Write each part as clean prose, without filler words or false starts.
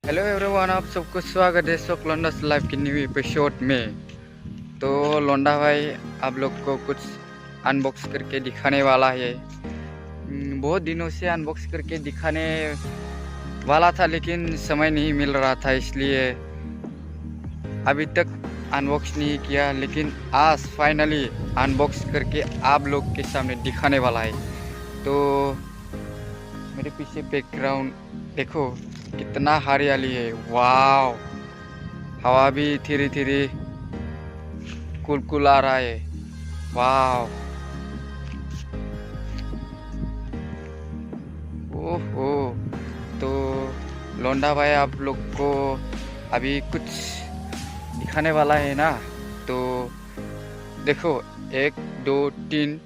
Hello everyone, आप सबको स्वागत है शोक लोंडास लाइव की न्यू एपिसोड में। तो लोंडा भाई आप लोग को कुछ अनबॉक्स करके दिखाने वाला है। बहुत दिनों से अनबॉक्स करके दिखाने वाला था लेकिन समय नहीं मिल रहा था, इसलिए अभी तक अनबॉक्स नहीं किया। लेकिन आज फाइनली अनबॉक्स करके आप लोग के सामने दिखाने वाला है। तो मेरे पीछे बैकग्राउंड देखो कितना हरियाली है। वाव, हवा भी धीरे धीरे कुलकुल आ रहा है। वाव, ओहो। तो लोंडा भाई आप लोग को अभी कुछ दिखाने वाला है ना। तो देखो, 1 2 3,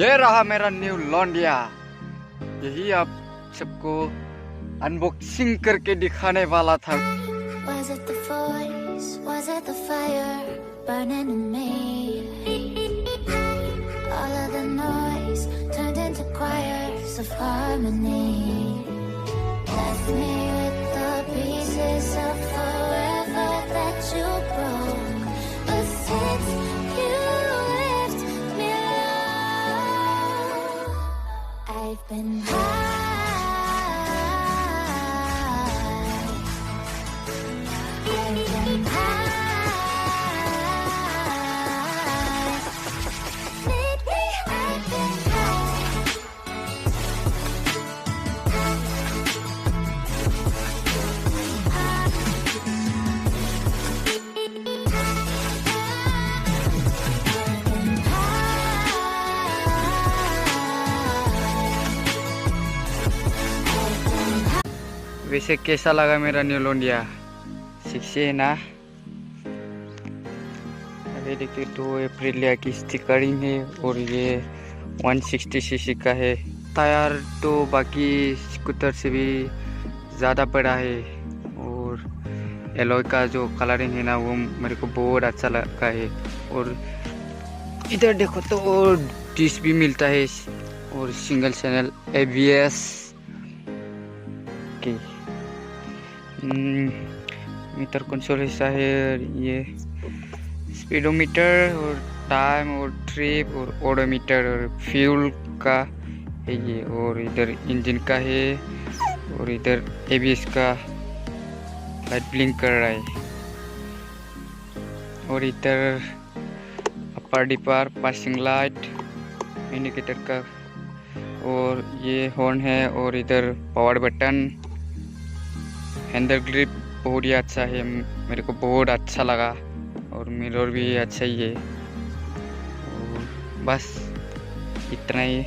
ये रहा मेरा न्यू लौंडिया। यही आप सबको अनबॉक्सिंग करके दिखाने वाला था। Was it the voice? Was it the fire burning in me? All of the noise turned into choirs of harmony. Left me with the pieces of forever that you broke. But since you left me alone, I've been high. वैसे कैसा लगा मेरा new लौंडिया? शिक्षे है ना। अरे देखिए, 2 अप्रैल की stickering है और ये 160 सीसी का है। टायर तो बाकी स्कूटर से भी ज़्यादा बड़ा है और एलॉय का जो कलरिंग है ना वो मेरे को बहुत अच्छा लगा है। और इधर देखो तो डिस्क भी मिलता है और सिंगल चैनल ABS की। मीटर कंसोल हिस्सा है, ये स्पीडोमीटर और टाइम और ट्रिप और ओडोमीटर और फ्यूल का है ये। और इधर इंजन का है और इधर ABS का लाइट ब्लिंक कर रहा है। और इधर upper dipper passing light indicator का, और ये हॉर्न है। और इधर पावर बटन, हैंडल ग्रिप बहुत ही अच्छा है, मेरे को बहुत अच्छा लगा। और मिरर भी अच्छा ही है। और बस इतना ही।